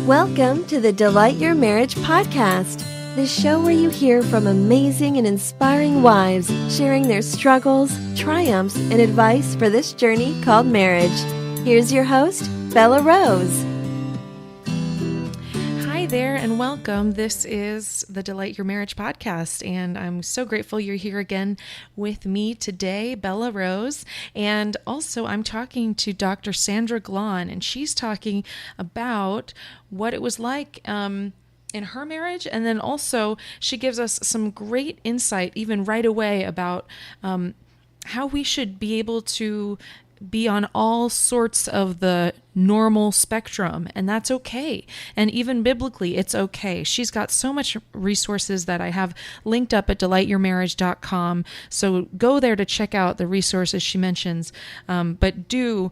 Welcome to the Delight Your Marriage podcast, the show where you hear from amazing and inspiring wives sharing their struggles, triumphs, and advice for this journey called marriage. Here's your host, Belah Rose. Hi there and welcome. This is the Delight Your Marriage podcast, and I'm so grateful you're here again with me today, Belah Rose. And also I'm talking to Dr. Sandra Glahn, and she's talking about what it was like in her marriage, and then also she gives us some great insight even right away about how we should be able to be on all sorts of the normal spectrum, and that's okay. And even biblically, it's okay. She's got so much resources that I have linked up at delightyourmarriage.com. So go there to check out the resources she mentions. But do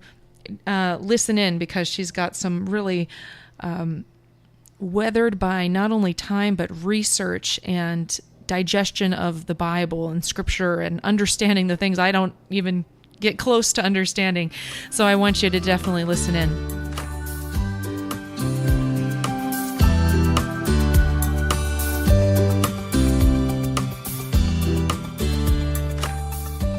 listen in, because she's got some really weathered by not only time, but research and digestion of the Bible and scripture and understanding the things I don't even get close to understanding. So I want you to definitely listen in.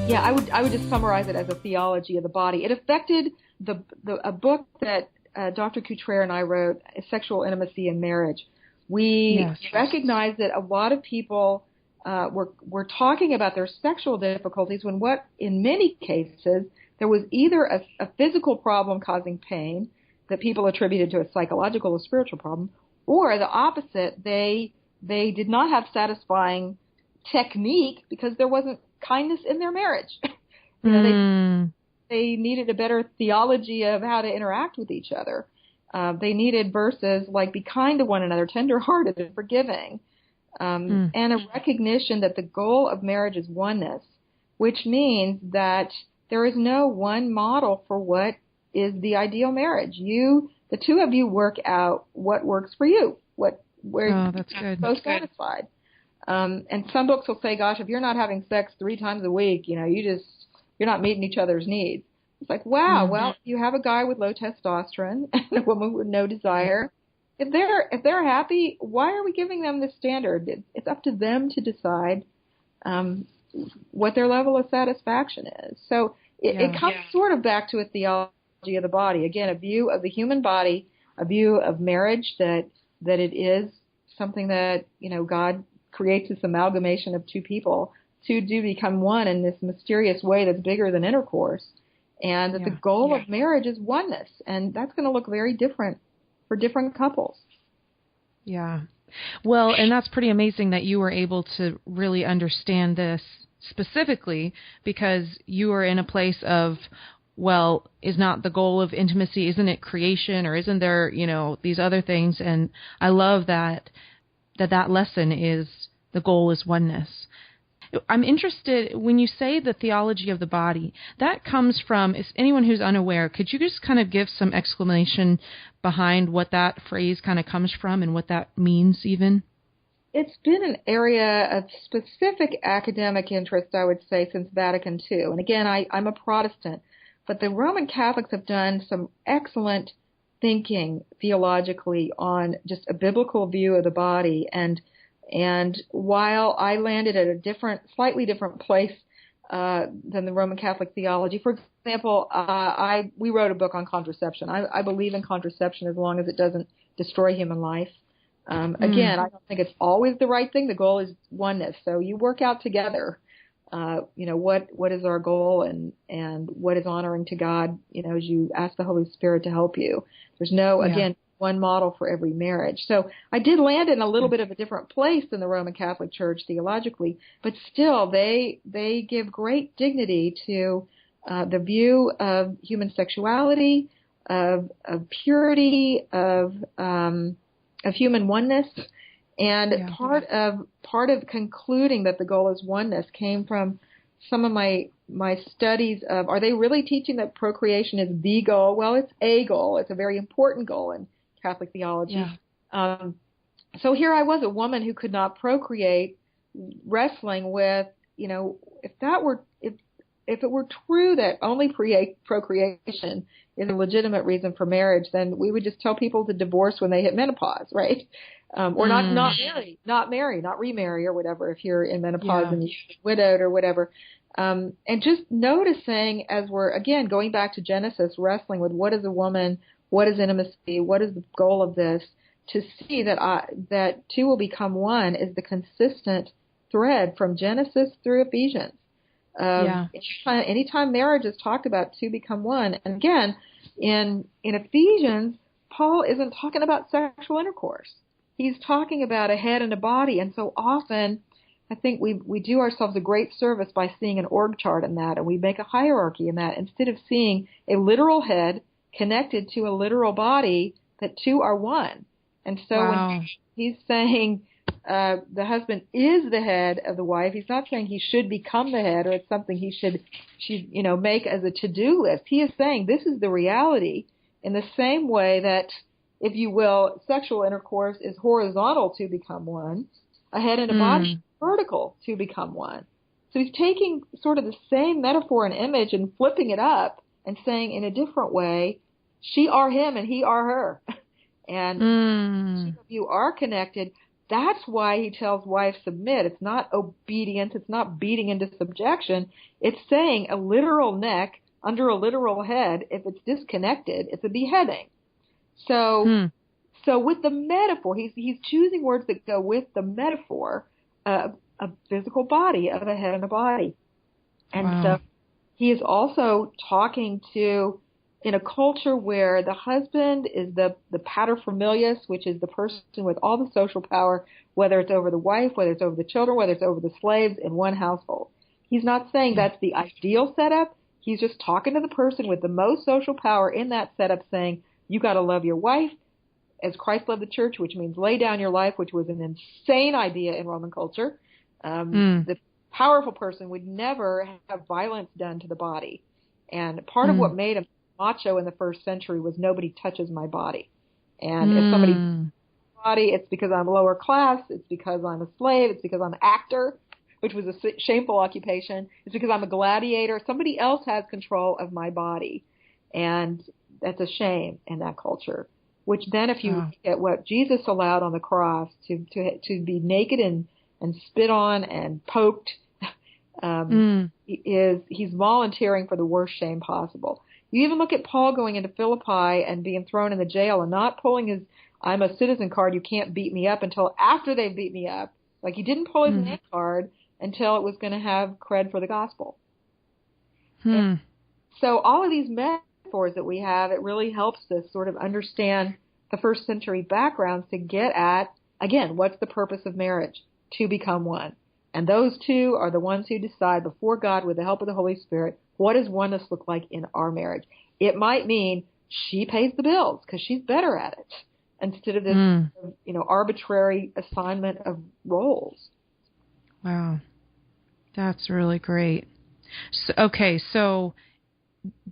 Yeah, I would just summarize it as a theology of the body. It affected a book that Dr. Cutrer and I wrote, Sexual Intimacy in Marriage. We recognized that a lot of people were talking about their sexual difficulties when in many cases, there was either a physical problem causing pain that people attributed to a psychological or spiritual problem, or the opposite, they did not have satisfying technique because there wasn't kindness in their marriage. They needed a better theology of how to interact with each other. They needed verses like, be kind to one another, tender-hearted and forgiving. And a recognition that the goal of marriage is oneness, which means that there is no one model for what is the ideal marriage. The two of you work out what works for you, where you're most satisfied. And some books will say, gosh, if you're not having sex 3 times a week, you're not meeting each other's needs. It's like, wow, well, you have a guy with low testosterone and a woman with no desire. If they're happy, why are we giving them this standard? It's up to them to decide what their level of satisfaction is. So it comes sort of back to a theology of the body. Again, a view of the human body, a view of marriage that it is something that, God creates this amalgamation of two people. Two do become one in this mysterious way that's bigger than intercourse. And that the goal of marriage is oneness. And that's going to look very different for different couples. Yeah. Well, and that's pretty amazing that you were able to really understand this specifically, because you are in a place of, well, is not the goal of intimacy, isn't it creation, or isn't there, these other things? And I love that lesson is the goal is oneness. I'm interested, when you say the theology of the body, that comes from, if anyone who's unaware, could you just kind of give some explanation behind what that phrase kind of comes from and what that means even? It's been an area of specific academic interest, I would say, since Vatican II. And again, I'm a Protestant, but the Roman Catholics have done some excellent thinking theologically on just a biblical view of the body. And while I landed at a slightly different place than the Roman Catholic theology, for example, we wrote a book on contraception. I believe in contraception as long as it doesn't destroy human life. Again, I don't think it's always the right thing. The goal is oneness. So you work out together. What is our goal and what is honoring to God? As you ask the Holy Spirit to help you. There's again, one model for every marriage. So I did land in a little bit of a different place than the Roman Catholic Church theologically, but still they give great dignity to the view of human sexuality, of purity, of human oneness, and part of concluding that the goal is oneness came from some of my studies of, are they really teaching that procreation is the goal? Well, it's a goal. It's a very important goal in Catholic theology. Yeah. So here I was, a woman who could not procreate, wrestling with, if if it were true that only procreation is a legitimate reason for marriage, then we would just tell people to divorce when they hit menopause, right? Or not remarry or whatever if you're in menopause and you're widowed or whatever. And just noticing as we're, again, going back to Genesis, wrestling with what is a woman, what is intimacy, what is the goal of this, to see that two will become one is the consistent thread from Genesis through Ephesians. Anytime marriage is talked about, two become one. And again, in Ephesians, Paul isn't talking about sexual intercourse. He's talking about a head and a body. And so often, I think we do ourselves a great service by seeing an org chart in that, and we make a hierarchy in that instead of seeing a literal head connected to a literal body, that two are one. And so when he's saying the husband is the head of the wife, he's not saying he should become the head or it's something he should make as a to-do list. He is saying this is the reality, in the same way that, if you will, sexual intercourse is horizontal to become one, a head and a body vertical to become one. So he's taking sort of the same metaphor and image and flipping it up and saying in a different way, she are him and he are her. And you are connected. That's why he tells wives submit. It's not obedience. It's not beating into subjection. It's saying a literal neck under a literal head. If it's disconnected, it's a beheading. So with the metaphor, he's choosing words that go with the metaphor of a physical body, of a head and a body. And so he is also talking to, in a culture where the husband is the paterfamilias, which is the person with all the social power, whether it's over the wife, whether it's over the children, whether it's over the slaves in one household. He's not saying that's the ideal setup. He's just talking to the person with the most social power in that setup, saying, you got to love your wife as Christ loved the church, which means lay down your life, which was an insane idea in Roman culture. The powerful person would never have violence done to the body. And part of what made him macho in the first century was nobody touches my body. And if somebody touches my body, it's because I'm lower class, it's because I'm a slave, it's because I'm an actor, which was a shameful occupation, it's because I'm a gladiator. Somebody else has control of my body. And that's a shame in that culture. Which then, if you look at what Jesus allowed on the cross, to be naked and spit on and poked, he's volunteering for the worst shame possible. You even look at Paul going into Philippi and being thrown in the jail and not pulling his "I'm a citizen" card, you can't beat me up, until after they beat me up. Like, he didn't pull his name card until it was going to have cred for the gospel. So all of these metaphors that we have, it really helps us sort of understand the first century backgrounds to get at, again, what's the purpose of marriage? To become one. And those two are the ones who decide before God, with the help of the Holy Spirit, what does oneness look like in our marriage? It might mean she pays the bills because she's better at it, instead of this arbitrary assignment of roles. Wow. That's really great. So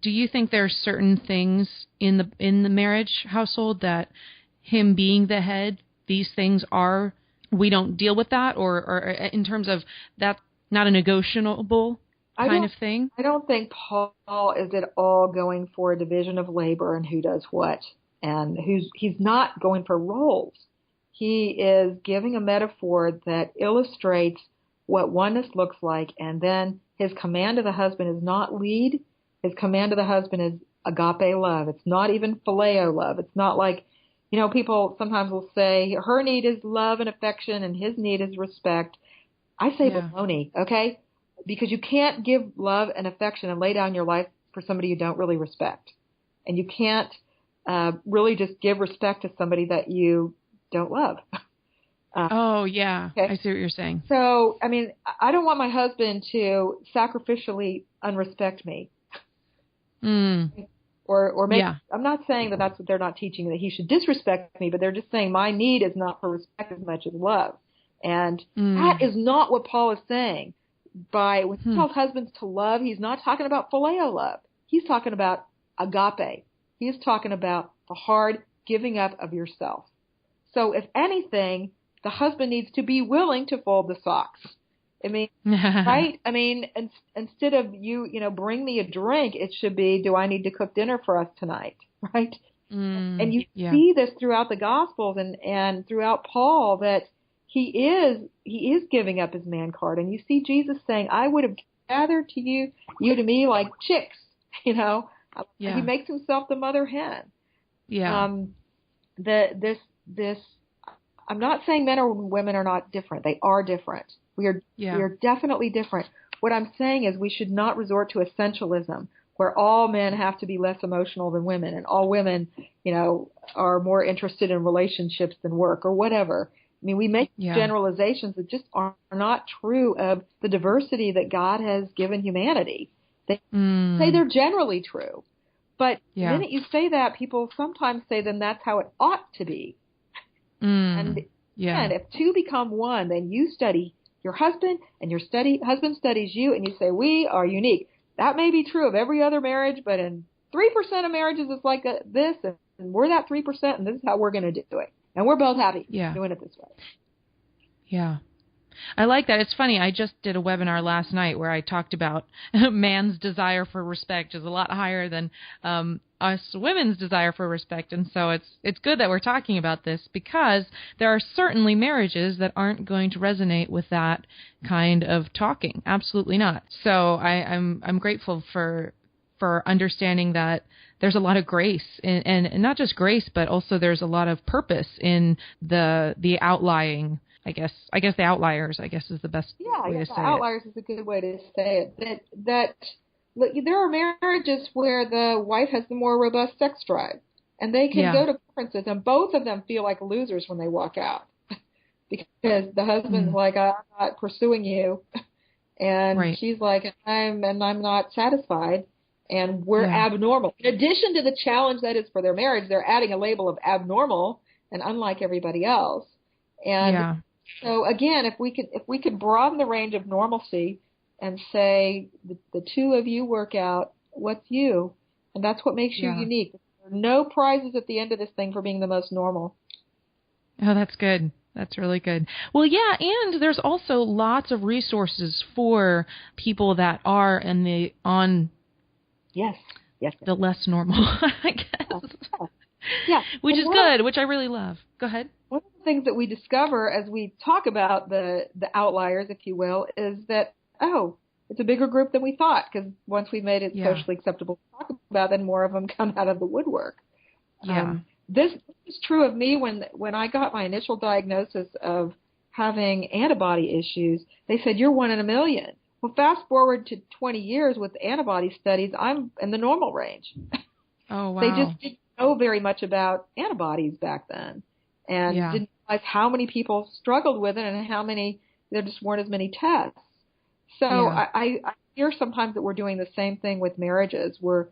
do you think there's certain things in the marriage household that him being the head, these things are, we don't deal with that, or in terms of that's not a negotiable kind of thing? I don't think Paul is at all going for a division of labor and who does what, and he's not going for roles. He is giving a metaphor that illustrates what oneness looks like, and then his command to the husband is not lead. His command to the husband is agape love. It's not even phileo love. It's not like, people sometimes will say her need is love and affection and his need is respect. I say baloney, okay? Because you can't give love and affection and lay down your life for somebody you don't really respect. And you can't really just give respect to somebody that you don't love. Okay. I see what you're saying. So, I don't want my husband to sacrificially unrespect me. Or maybe, I'm not saying that that's what they're not teaching, that he should disrespect me, but they're just saying my need is not for respect as much as love. And that is not what Paul is saying. When he tells husbands to love, he's not talking about phileo love. He's talking about agape. He is talking about the hard giving up of yourself. So if anything, the husband needs to be willing to fold the socks. I mean, right? I mean, instead of bring me a drink, it should be, do I need to cook dinner for us tonight? Right? And you see this throughout the Gospels and throughout Paul, that he is giving up his man card. And you see Jesus saying, I would have gathered to you to me like chicks, He makes himself the mother hen. Yeah. This I'm not saying men or women are not different. They are different. We are definitely different. What I'm saying is we should not resort to essentialism, where all men have to be less emotional than women and all women, are more interested in relationships than work or whatever. I mean, we make generalizations that just are not true of the diversity that God has given humanity. They say they're generally true. But the minute you say that, people sometimes say, then that's how it ought to be. And if two become one, then you study your husband and your husband studies you, and you say, we are unique. That may be true of every other marriage, but in 3% of marriages it's like this, and we're that 3%, and this is how we're going to do it. And we're both happy doing it this way. Yeah. I like that. It's funny. I just did a webinar last night where I talked about man's desire for respect is a lot higher than us women's desire for respect. And so it's good that we're talking about this, because there are certainly marriages that aren't going to resonate with that kind of talking. Absolutely not. So I'm grateful for understanding that there's a lot of grace and not just grace, but also there's a lot of purpose in the outlying. I guess the outliers, is the best way to say it. Outliers is a good way to say it. That look, there are marriages where the wife has the more robust sex drive, and they can go to conferences, and both of them feel like losers when they walk out, because the husband's like, I'm not pursuing you, and she's like, I'm not satisfied, and we're abnormal. In addition to the challenge that is for their marriage, they're adding a label of abnormal and unlike everybody else, and. So again, if we could broaden the range of normalcy and say the two of you work out what's you, and that's what makes you unique. There are no prizes at the end of this thing for being the most normal. Oh, that's good. That's really good. Well, and there's also lots of resources for people that are on the less normal, I guess. Yeah. Which is good, which I really love. Go ahead. One of the things that we discover as we talk about the outliers, if you will, is that, it's a bigger group than we thought, because once we made it socially acceptable to talk about, then more of them come out of the woodwork. This is true of me when I got my initial diagnosis of having antibody issues. They said, you're 1 in a million. Well, fast forward to 20 years with antibody studies, I'm in the normal range. Oh, wow. They just didn't know very much about antibodies back then, and didn't realize how many people struggled with it and how many, there just weren't as many tests. So I hear sometimes that we're doing the same thing with marriages, where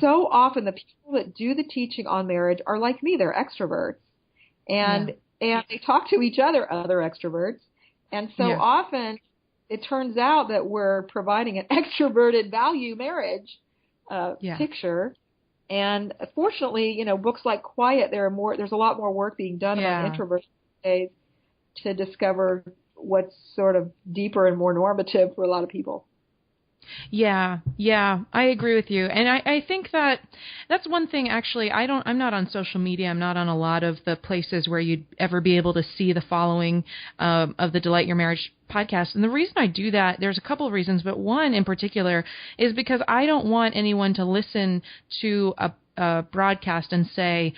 so often the people that do the teaching on marriage are like me, they're extroverts, and they talk to each other extroverts, and so often it turns out that we're providing an extroverted value marriage picture. And fortunately, books like Quiet, there's a lot more work being done about introverts these days to discover what's sort of deeper and more normative for a lot of people. Yeah, I agree with you. And I think that's one thing, actually. I'm not on social media. I'm not on a lot of the places where you'd ever be able to see the following of the Delight Your Marriage podcast. And the reason I do that, there's a couple of reasons, but one in particular is because I don't want anyone to listen to a broadcast and say,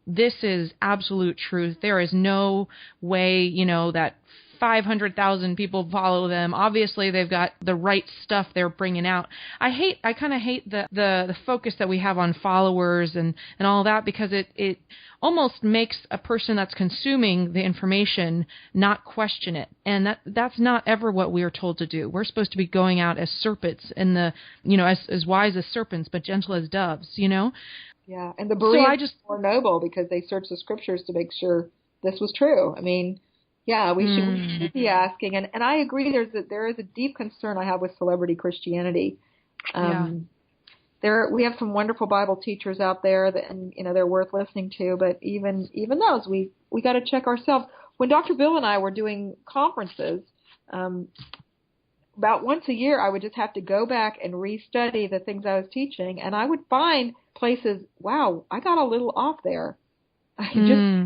this is absolute truth. There is no way, that 500,000 people follow them. Obviously, they've got the right stuff they're bringing out. I kind of hate the focus that we have on followers and all that, because it almost makes a person that's consuming the information not question it. And that's not ever what we are told to do. We're supposed to be going out as serpents in as wise as serpents, but gentle as doves, Yeah, and the bereaved are more noble because they search the scriptures to make sure this was true. I mean, we should be asking, and I agree. There is a deep concern I have with celebrity Christianity. We have some wonderful Bible teachers out there, and they're worth listening to. But even those, we got to check ourselves. When Dr. Bill and I were doing conferences, about once a year, I would just have to go back and restudy the things I was teaching, and I would find places, wow, I got a little off there.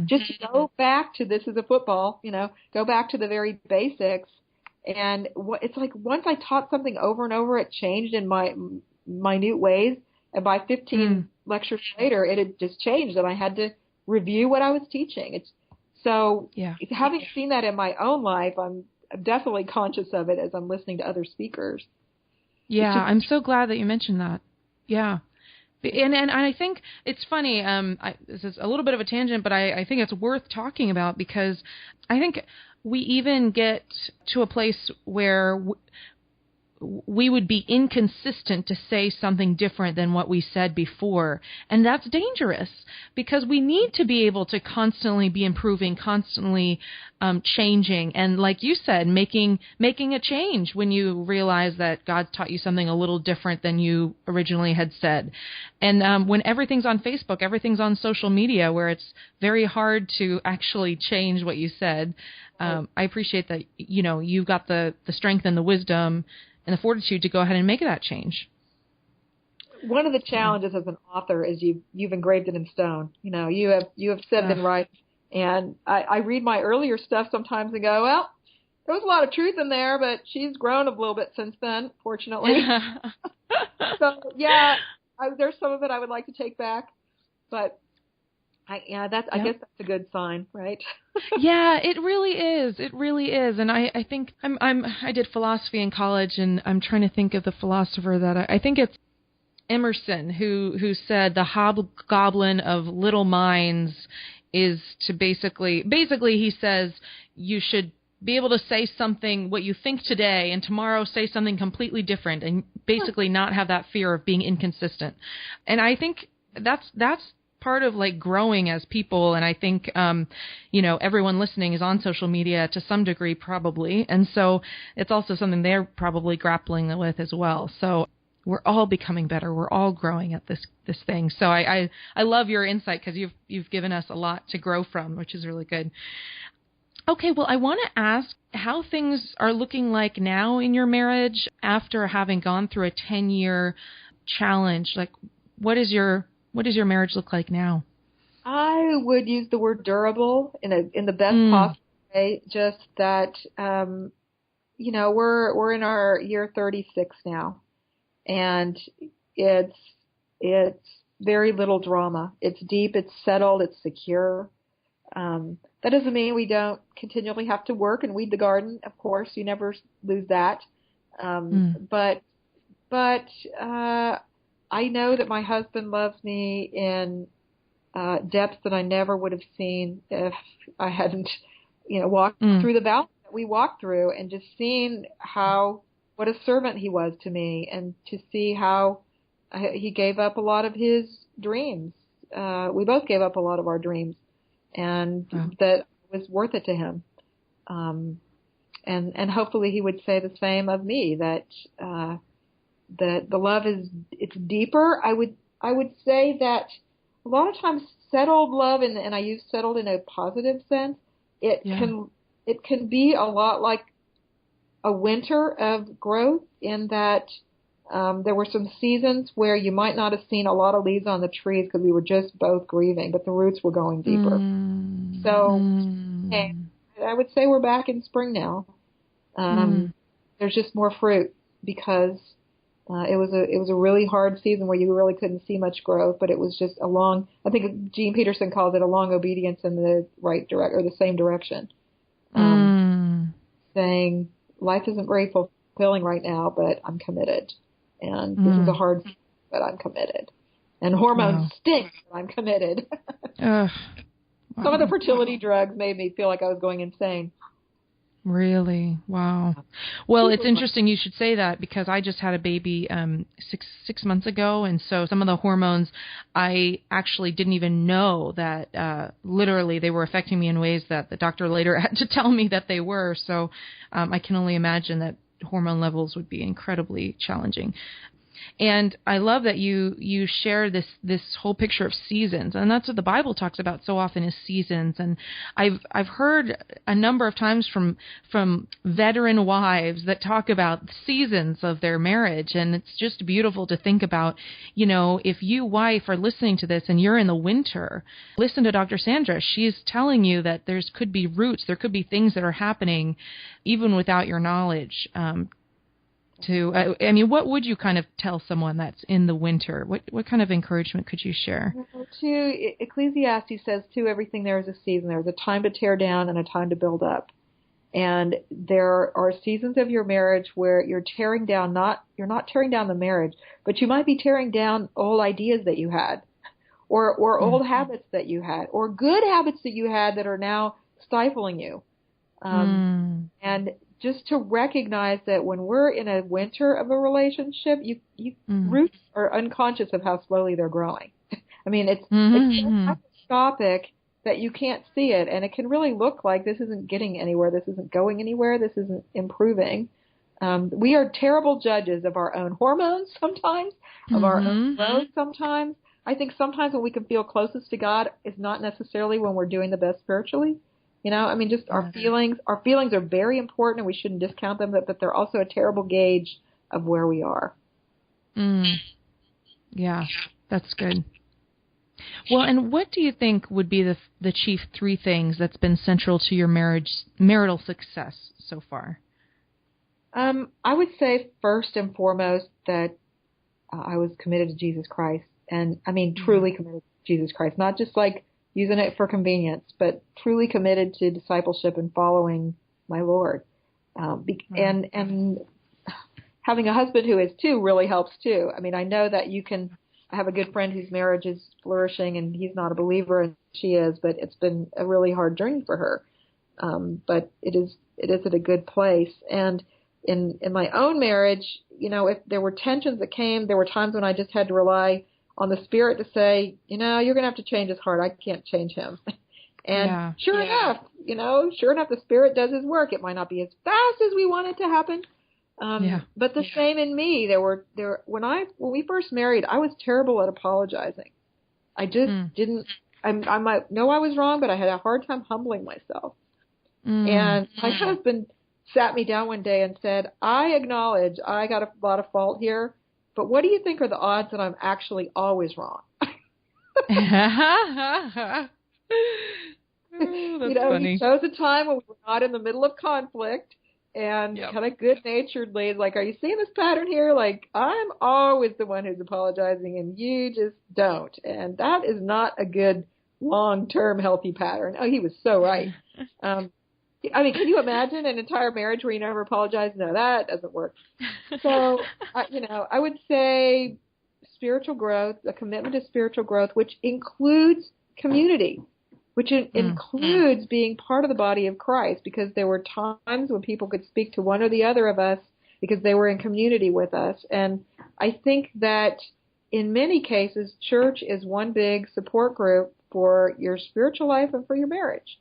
Just go back to this is a football, go back to the very basics. And it's like once I taught something over and over, it changed in my minute ways. And by 15 lectures later, it had just changed, and I had to review what I was teaching. Having seen that in my own life, I'm definitely conscious of it as I'm listening to other speakers. Yeah, I'm so glad that you mentioned that. Yeah. And I think it's funny, this is a little bit of a tangent, but I think it's worth talking about because I think we even get to a place where we would be inconsistent to say something different than what we said before. And that's dangerous because we need to be able to constantly be improving, constantly changing. And like you said, making a change when you realize that God taught you something a little different than you originally had said. And when everything's on Facebook, everything's on social media where it's very hard to actually change what you said. I appreciate that, you've got the strength and the wisdom and the fortitude to go ahead and make that change. One of the challenges as an author is you've engraved it in stone. You have said it right. And I read my earlier stuff sometimes and go, well, there was a lot of truth in there, but she's grown a little bit since then, fortunately. So there's some of it I would like to take back, but I guess that's a good sign, right? Yeah, it really is. It really is. And I think I did philosophy in college, and I'm trying to think of the philosopher that I think it's Emerson who said the hobgoblin of little minds is to basically he says you should be able to say something what you think today and tomorrow say something completely different and basically not have that fear of being inconsistent. And I think that's part of like growing as people. And I think, everyone listening is on social media to some degree probably. And so it's also something they're probably grappling with as well. So we're all becoming better. We're all growing at this thing. So I love your insight because you've given us a lot to grow from, which is really good. Okay, well, I want to ask how things are looking like now in your marriage after having gone through a 10-year challenge. Like, what does your marriage look like now? I would use the word durable in the best possible way. Just that, we're in our year 36 now, and it's very little drama. It's deep, it's settled, it's secure. That doesn't mean we don't continually have to work and weed the garden. Of course, you never lose that. But I know that my husband loves me in depths that I never would have seen if I hadn't, walked through the valley that we walked through, and just seeing what a servant he was to me, and to see how he gave up a lot of his dreams. We both gave up a lot of our dreams, and that was worth it to him. And hopefully he would say the same of me, that the love it's deeper. I would say that a lot of times settled love, and I use settled in a positive sense, it can be a lot like a winter of growth, in that there were some seasons where you might not have seen a lot of leaves on the trees because we were just both grieving, but the roots were going deeper. So I would say we're back in spring now. There's just more fruit because it was a really hard season where you really couldn't see much growth, but it was just a long, I think Gene Peterson calls it a long obedience in the right direction, or the same direction. Saying life isn't very fulfilling right now, but I'm committed. And this is a hard season, but I'm committed. And hormones stink, but I'm committed. Some of the fertility drugs made me feel like I was going insane. Really? Wow. Well, it's interesting you should say that, because I just had a baby 6 months ago, and so some of the hormones I actually didn't even know that literally they were affecting me in ways that the doctor later had to tell me that they were. So I can only imagine that hormone levels would be incredibly challenging. And I love that you share this whole picture of seasons, and that's what the Bible talks about so often is seasons. And I've heard a number of times from veteran wives that talk about seasons of their marriage, and it's just beautiful to think about. If you wife are listening to this and you're in the winter, listen to Dr. Sandra. She's telling you that could be roots, there could be things that are happening even without your knowledge. What would you kind of tell someone that's in the winter? What kind of encouragement could you share? Ecclesiastes says, too, everything there is a season. There's a time to tear down and a time to build up. And there are seasons of your marriage where you're not tearing down the marriage, but you might be tearing down old ideas that you had, or old habits that you had, or good habits that you had that are now stifling you. And just to recognize that when we're in a winter of a relationship, roots are unconscious of how slowly they're growing. I mean, it's so microscopic that you can't see it, and it can really look like this isn't getting anywhere, this isn't going anywhere, this isn't improving. We are terrible judges of our own hormones sometimes, of our own growth sometimes. I think sometimes when we can feel closest to God is not necessarily when we're doing the best spiritually. Just our feelings. Our feelings are very important, and we shouldn't discount them, but they're also a terrible gauge of where we are. Yeah, that's good. Well, and what do you think would be the chief three things that's been central to your marital success so far? I would say first and foremost that I was committed to Jesus Christ, and truly committed to Jesus Christ, not just like using it for convenience, but truly committed to discipleship and following my Lord. And having a husband who is too really helps too. I know that I have a good friend whose marriage is flourishing and he's not a believer and she is, but it's been a really hard journey for her. But it is at a good place. And in my own marriage, if there were tensions that came, there were times when I just had to rely on the Spirit to say, you're going to have to change his heart. I can't change him. And sure enough, the Spirit does his work. It might not be as fast as we want it to happen. But the same in me. When we first married, I was terrible at apologizing. I just didn't, I might know I was wrong, but I had a hard time humbling myself. And my husband sat me down one day and said, I acknowledge I got a lot of fault here, but what do you think are the odds that I'm actually always wrong? That's funny. He chose a time when we were not in the middle of conflict and kind of good-naturedly, like, are you seeing this pattern here? Like, I'm always the one who's apologizing and you just don't. And that is not a good long-term healthy pattern. Oh, he was so right. Can you imagine an entire marriage where you never apologize? No, that doesn't work. So, I would say spiritual growth, a commitment to spiritual growth, which includes community, which includes being part of the body of Christ, because there were times when people could speak to one or the other of us because they were in community with us. And I think that in many cases, church is one big support group for your spiritual life and for your marriage.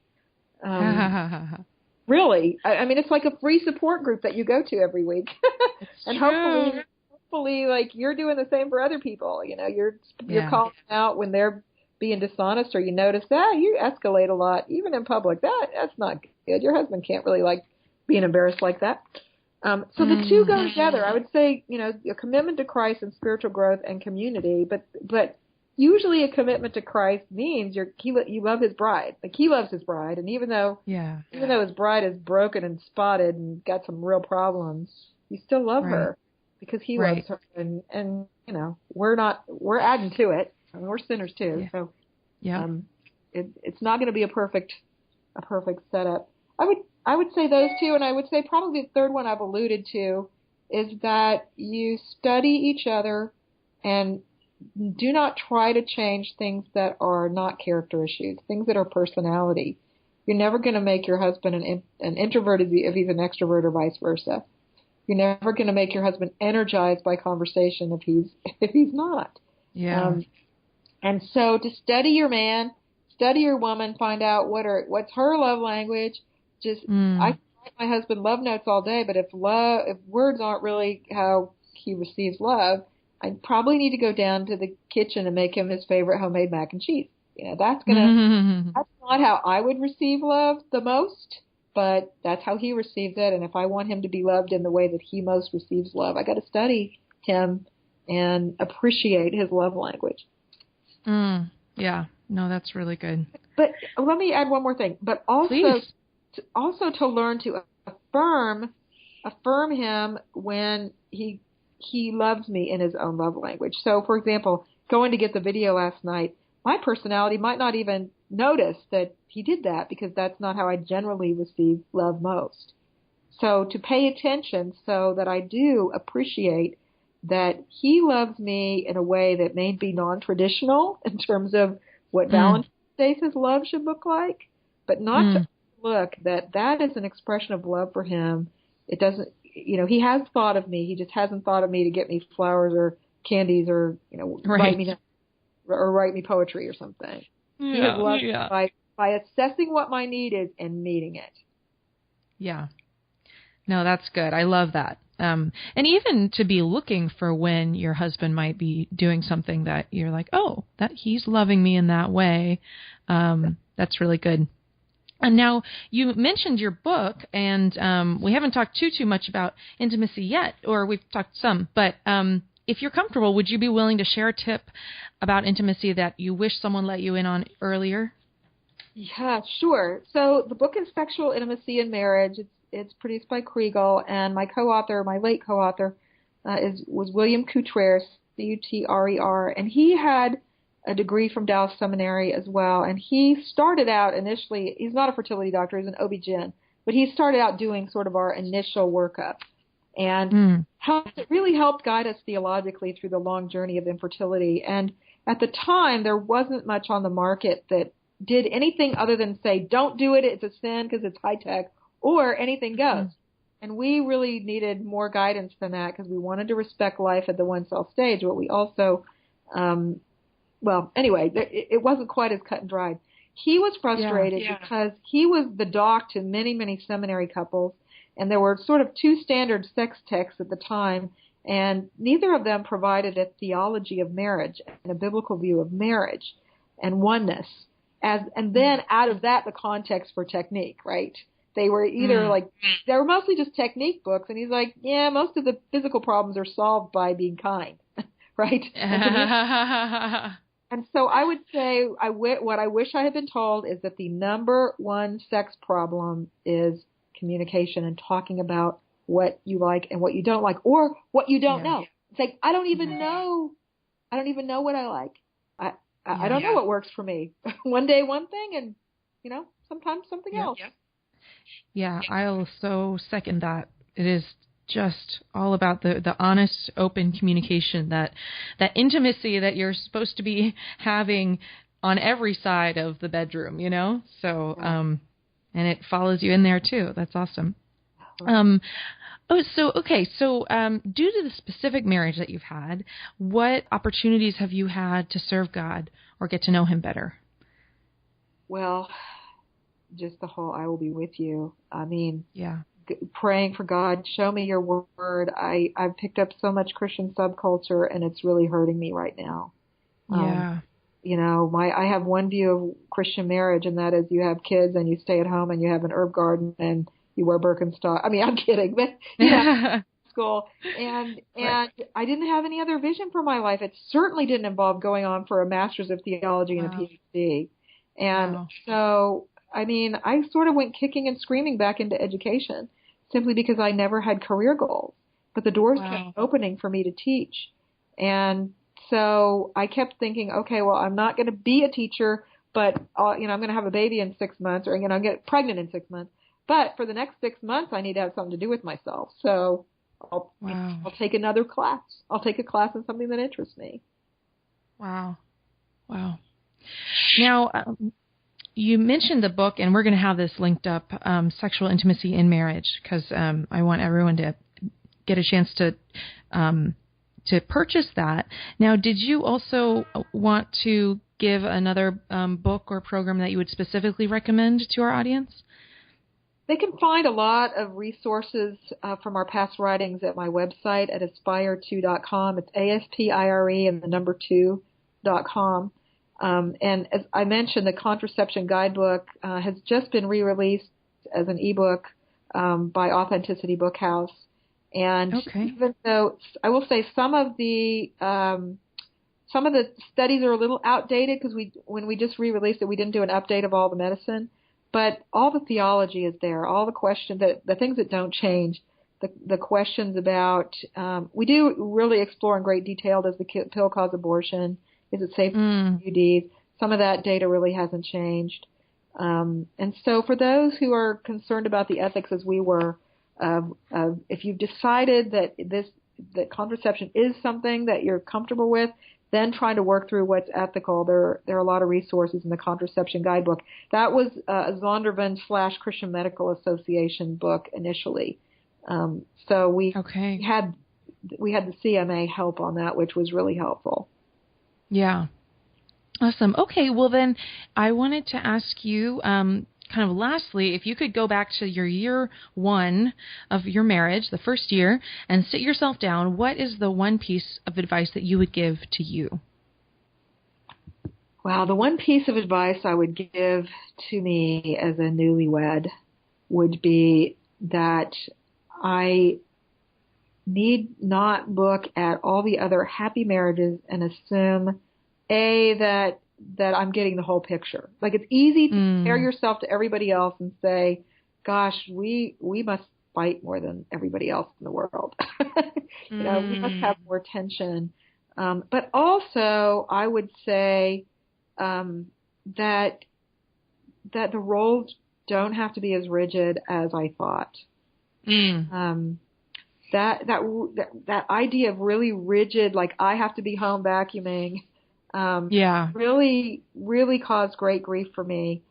Really, it's like a free support group that you go to every week, and hopefully, like, you're doing the same for other people. You're calling out when they're being dishonest, or you notice that you escalate a lot, even in public. That's not good. Your husband can't really like being embarrassed like that. So the two go together. I would say, a commitment to Christ and spiritual growth and community, but usually a commitment to Christ means you love his bride. Like, he loves his bride, and even though his bride is broken and spotted and got some real problems, you still love her because he loves her. And we're adding to it. We're sinners too. So it's not going to be a perfect setup. I would say those two, and I would say probably the third one I've alluded to is that you study each other and do not try to change things that are not character issues, things that are personality. You're never going to make your husband an introvert if he's an extrovert, or vice versa. You're never going to make your husband energized by conversation if he's not. And so to study your man, study your woman, find out what's her love language. I write my husband love notes all day, but if words aren't really how he receives love, I probably need to go down to the kitchen and make him his favorite homemade mac and cheese. That's not how I would receive love the most, but that's how he receives it. And if I want him to be loved in the way that he most receives love, I got to study him and appreciate his love language. Yeah. No, that's really good. But let me add one more thing. But also to learn to affirm him when he loves me in his own love language. So, for example, going to get the video last night, my personality might not even notice that he did that because that's not how I generally receive love most. So to pay attention so that I do appreciate that he loves me in a way that may be non-traditional in terms of what Valentine's Day his love should look like, but not to look that is an expression of love for him. It doesn't, he has thought of me. He just hasn't thought of me to get me flowers or candies or, write me poetry or something. Yeah, he has loved me by assessing what my need is and meeting it. Yeah. No, that's good. I love that. And even to be looking for when your husband might be doing something that you're like, oh, that he's loving me in that way. That's really good. And now you mentioned your book, and we haven't talked too much about intimacy yet, or we've talked some, but if you're comfortable, would you be willing to share a tip about intimacy that you wish someone let you in on earlier? Yeah, sure. So the book is Sexual Intimacy in Marriage. It's produced by Kriegel, and my late co-author, was William Coutrer, Cutrer, and he had a degree from Dallas Seminary as well. And he started out initially, he's not a fertility doctor, he's an OB-GYN, but he started out doing sort of our initial workup. And it really helped guide us theologically through the long journey of infertility. And at the time, there wasn't much on the market that did anything other than say, don't do it, it's a sin because it's high tech, or anything goes. And we really needed more guidance than that because we wanted to respect life at the one-cell stage, but we also, it wasn't quite as cut and dried. He was frustrated because he was the doc to many, many seminary couples, and there were sort of two standard sex texts at the time, and neither of them provided a theology of marriage and a biblical view of marriage and oneness. And then out of that, the context for technique, right? They were either they were mostly just technique books, and he's like, yeah, most of the physical problems are solved by being kind, right? And so I would say what I wish I had been told is that the number one sex problem is communication and talking about what you like and what you don't like, or what you don't know. It's like, I don't even know what I like. I don't know what works for me. One day one thing, and sometimes something else. Yeah, I'll so second that. It is just all about the honest, open communication, that intimacy that you're supposed to be having on every side of the bedroom, So, and it follows you in there too. That's awesome. Due to the specific marriage that you've had, what opportunities have you had to serve God or get to know Him better? Well, just the whole I will be with you. I mean, praying for God, show me your word. I've picked up so much Christian subculture, and it's really hurting me right now. I have one view of Christian marriage, and that is you have kids and you stay at home and you have an herb garden and you wear Birkenstock. I mean, I'm kidding, but school. And I didn't have any other vision for my life. It certainly didn't involve going on for a master's of theology and a PhD. And so, I mean, I sort of went kicking and screaming back into education simply because I never had career goals. But the doors kept opening for me to teach. And so I kept thinking, okay, well, I'm not going to be a teacher, but I'm going to have a baby in 6 months, or get pregnant in 6 months. But for the next 6 months, I need to have something to do with myself. So I'll take another class. I'll take a class in something that interests me. Wow. Now, you mentioned the book, and we're going to have this linked up, Sexual Intimacy in Marriage, because I want everyone to get a chance to purchase that. Now, did you also want to give another book or program that you would specifically recommend to our audience? They can find a lot of resources from our past writings at my website at aspire2.com. It's ASPIRE and the number 2.com. And as I mentioned, the Contraception Guidebook has just been re-released as an ebook by Authenticity Bookhouse. And even though I will say some of the studies are a little outdated because when we just re-released it, we didn't do an update of all the medicine. But all the theology is there, all the questions, the things that don't change, the questions about, we do really explore in great detail, does the pill cause abortion? Is it safe for IUDs? Some of that data really hasn't changed. And so for those who are concerned about the ethics as we were, if you've decided that contraception is something that you're comfortable with, then trying to work through what's ethical. There are a lot of resources in the Contraception Guidebook. That was a Zondervan / Christian Medical Association book initially. So we had the CMA help on that, which was really helpful. Yeah. Awesome. Okay. Well, then I wanted to ask you, kind of lastly, if you could go back to your year one of your marriage, the first year, and sit yourself down, what is the one piece of advice that you would give to you? Wow, the one piece of advice I would give to me as a newlywed would be that I need not look at all the other happy marriages and assume, that I'm getting the whole picture. Like, it's easy to compare yourself to everybody else and say, gosh, we must fight more than everybody else in the world. We must have more tension. But also, I would say that the roles don't have to be as rigid as I thought. That idea of really rigid, like I have to be home vacuuming, really, really caused great grief for me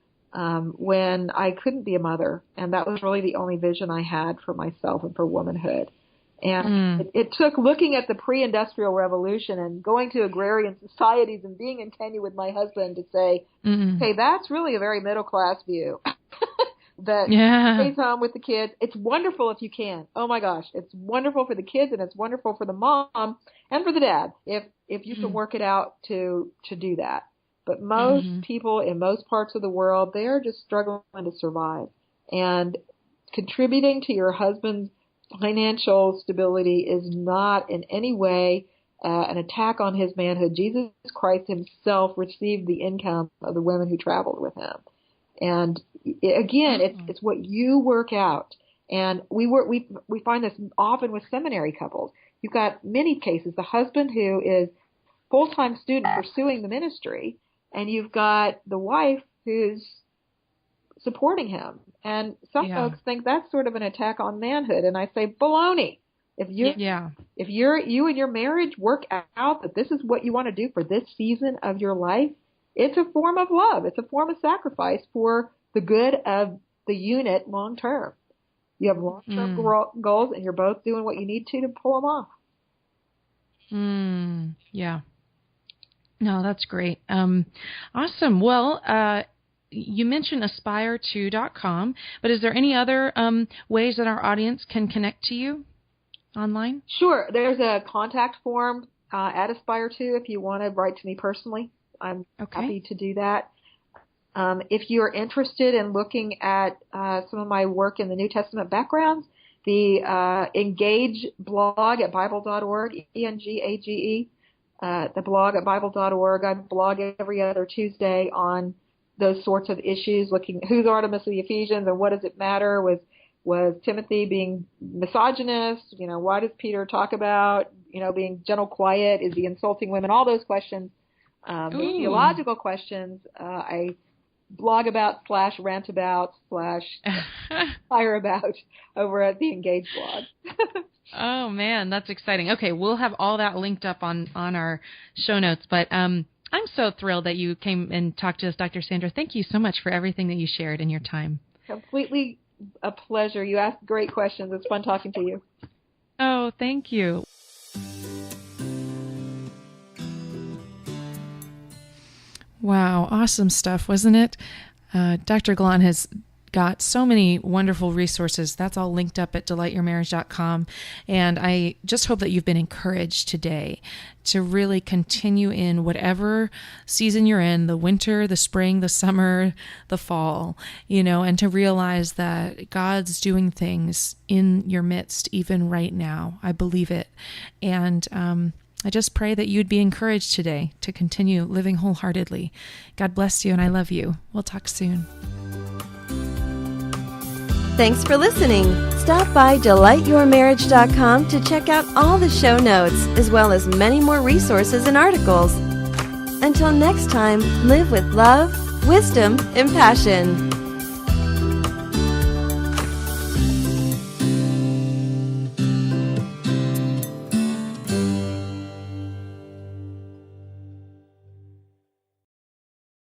when I couldn't be a mother. And that was really the only vision I had for myself and for womanhood. And it took looking at the pre-industrial revolution and going to agrarian societies and being in tenure with my husband to say, okay, that's really a very middle-class view. That stays home with the kids. It's wonderful if you can. Oh my gosh, it's wonderful for the kids and it's wonderful for the mom and for the dad if you can work it out to do that. But most people in most parts of the world, they are just struggling to survive. And contributing to your husband's financial stability is not in any way an attack on his manhood. Jesus Christ himself received the income of the women who traveled with him. And again, it's what you work out. And we find this often with seminary couples. You've got many cases, the husband who is full-time student pursuing the ministry, and you've got the wife who's supporting him. And some folks think that's sort of an attack on manhood. And I say, baloney. If you and your marriage work out that this is what you want to do for this season of your life, it's a form of love. It's a form of sacrifice for the good of the unit long term. You have long-term goals, and you're both doing what you need to pull them off. Yeah. No, that's great. Awesome. Well, you mentioned aspire2.com, but is there any other ways that our audience can connect to you online? Sure. There's a contact form at Aspire2 if you want to write to me personally. I'm happy to do that. If you're interested in looking at some of my work in the New Testament backgrounds, the Engage blog at Bible.org, ENGAGE, the blog at Bible.org. I blog every other Tuesday on those sorts of issues, looking who's Artemis of the Ephesians and what does it matter? Was Timothy being misogynist? Why does Peter talk about, being gentle, quiet? Is he insulting women? All those questions. Theological questions, I blog about / rant about / fire about over at the Engage blog. Oh man, that's exciting. Okay, we'll have all that linked up on our show notes. But I'm so thrilled that you came and talked to us, Dr. Sandra. Thank you so much for everything that you shared in your time. Completely a pleasure. You asked great questions. It's fun talking to you. Oh, thank you. Wow, awesome stuff, wasn't it? Dr. Glahn has got so many wonderful resources. That's all linked up at delightyourmarriage.com. And I just hope that you've been encouraged today to really continue in whatever season you're in, the winter, the spring, the summer, the fall, and to realize that God's doing things in your midst, even right now. I believe it. And I just pray that you'd be encouraged today to continue living wholeheartedly. God bless you, and I love you. We'll talk soon. Thanks for listening. Stop by delightyourmarriage.com to check out all the show notes, as well as many more resources and articles. Until next time, live with love, wisdom, and passion.